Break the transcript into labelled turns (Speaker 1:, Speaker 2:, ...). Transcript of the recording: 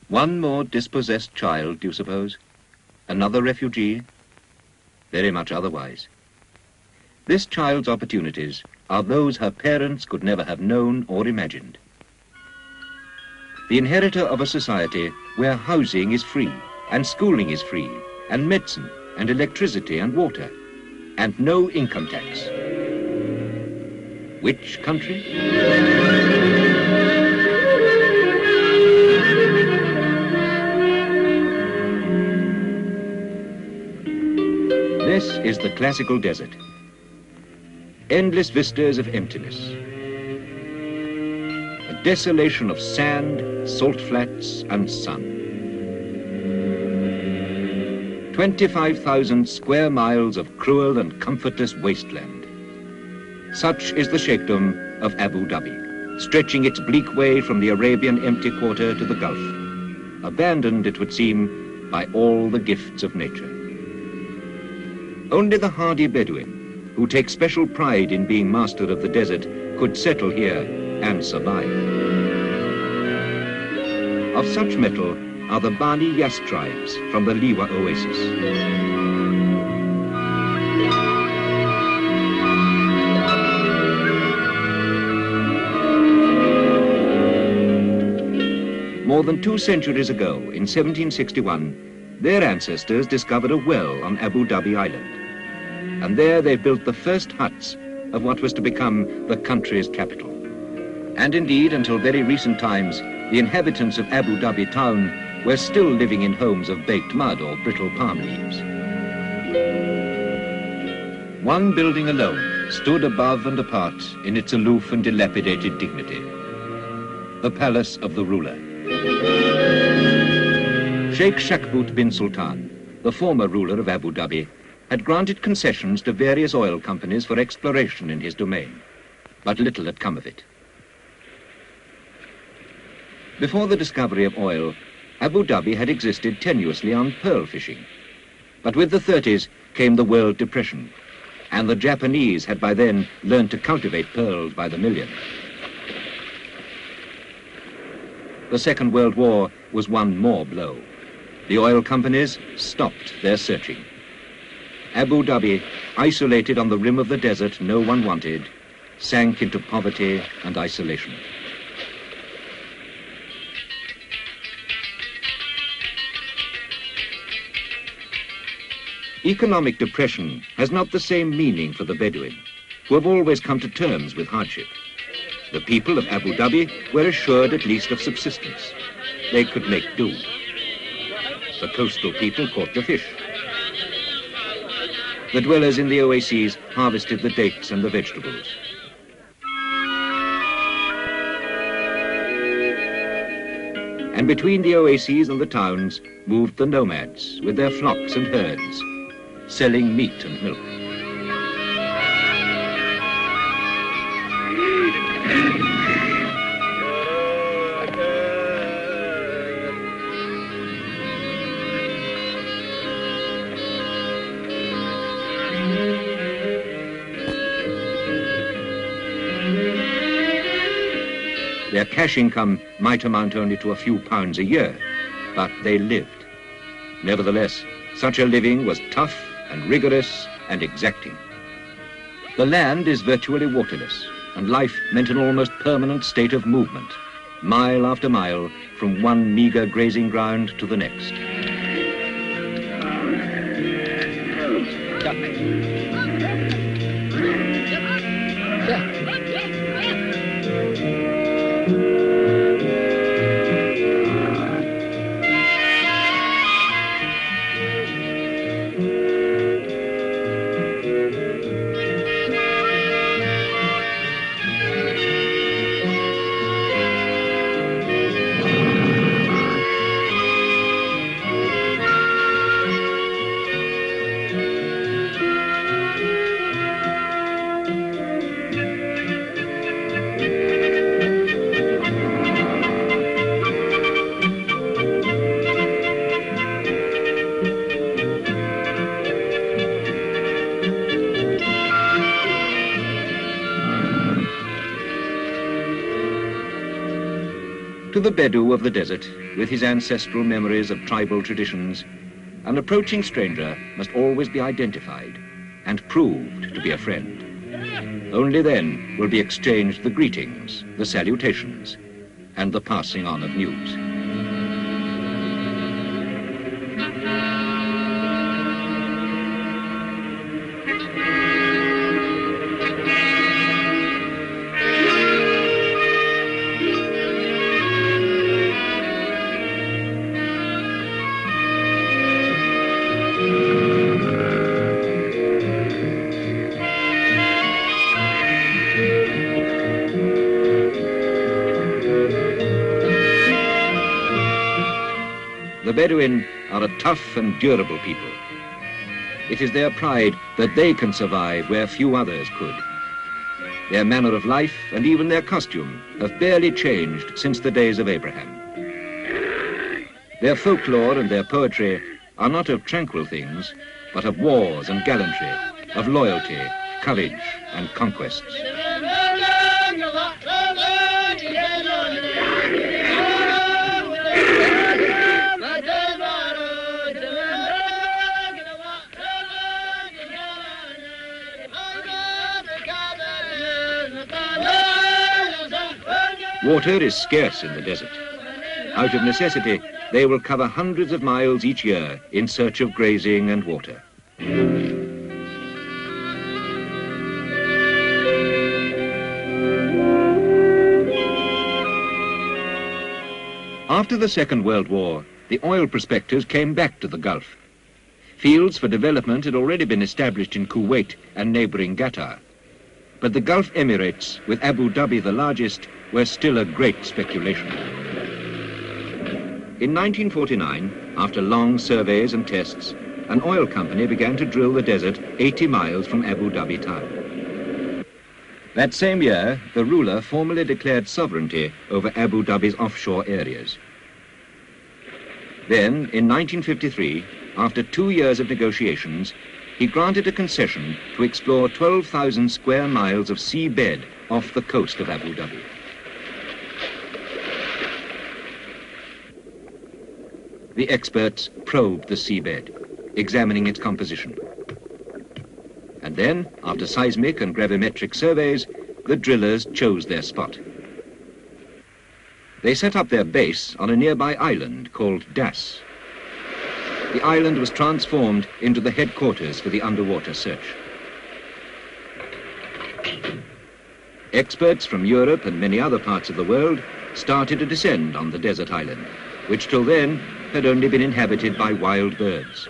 Speaker 1: One more dispossessed child, do you suppose? Another refugee? Very much otherwise. This child's opportunities are those her parents could never have known or imagined. The inheritor of a society where housing is free, and schooling is free, and medicine, and electricity and water, and no income tax. Which country? This is the classical desert. Endless vistas of emptiness. A desolation of sand, salt flats, and sun. 25,000 square miles of cruel and comfortless wasteland. Such is the sheikhdom of Abu Dhabi, stretching its bleak way from the Arabian empty quarter to the Gulf, abandoned, it would seem, by all the gifts of nature. Only the hardy Bedouin, who take special pride in being master of the desert, could settle here and survive. Of such metal are the Bani Yas tribes from the Liwa oasis. More than 2 centuries ago, in 1761, their ancestors discovered a well on Abu Dhabi Island. And there they built the first huts of what was to become the country's capital. And indeed, until very recent times, the inhabitants of Abu Dhabi town were still living in homes of baked mud or brittle palm leaves. One building alone stood above and apart in its aloof and dilapidated dignity. The palace of the ruler. Sheikh Shakbut bin Sultan, the former ruler of Abu Dhabi, had granted concessions to various oil companies for exploration in his domain, but little had come of it. Before the discovery of oil, Abu Dhabi had existed tenuously on pearl fishing. But with the 30s came the World Depression, and the Japanese had by then learned to cultivate pearls by the million. The Second World War was one more blow. The oil companies stopped their searching. Abu Dhabi, isolated on the rim of the desert no one wanted, sank into poverty and isolation. Economic depression has not the same meaning for the Bedouin, who have always come to terms with hardship. The people of Abu Dhabi were assured at least of subsistence. They could make do. The coastal people caught the fish. The dwellers in the oases harvested the dates and the vegetables. And between the oases and the towns moved the nomads with their flocks and herds, selling meat and milk. Their cash income might amount only to a few pounds a year, but they lived. Nevertheless, such a living was tough and rigorous and exacting. The land is virtually waterless, and life meant an almost permanent state of movement, mile after mile, from one meager grazing ground to the next. To the Bedou of the desert, with his ancestral memories of tribal traditions, an approaching stranger must always be identified and proved to be a friend. Only then will be exchanged the greetings, the salutations, and the passing on of news. The Bedouin are a tough and durable people. It is their pride that they can survive where few others could. Their manner of life and even their costume have barely changed since the days of Abraham. Their folklore and their poetry are not of tranquil things, but of wars and gallantry, of loyalty, courage, and conquests. Water is scarce in the desert. Out of necessity, they will cover hundreds of miles each year in search of grazing and water. After the Second World War, the oil prospectors came back to the Gulf. Fields for development had already been established in Kuwait and neighboring Qatar. But the Gulf Emirates, with Abu Dhabi the largest, were still a great speculation. In 1949, after long surveys and tests, an oil company began to drill the desert 80 miles from Abu Dhabi town. That same year, the ruler formally declared sovereignty over Abu Dhabi's offshore areas. Then, in 1953, after 2 years of negotiations, he granted a concession to explore 12,000 square miles of seabed off the coast of Abu Dhabi. The experts probed the seabed, examining its composition. And then, after seismic and gravimetric surveys, the drillers chose their spot. They set up their base on a nearby island called Das. The island was transformed into the headquarters for the underwater search. Experts from Europe and many other parts of the world started to descend on the desert island, which till then had only been inhabited by wild birds.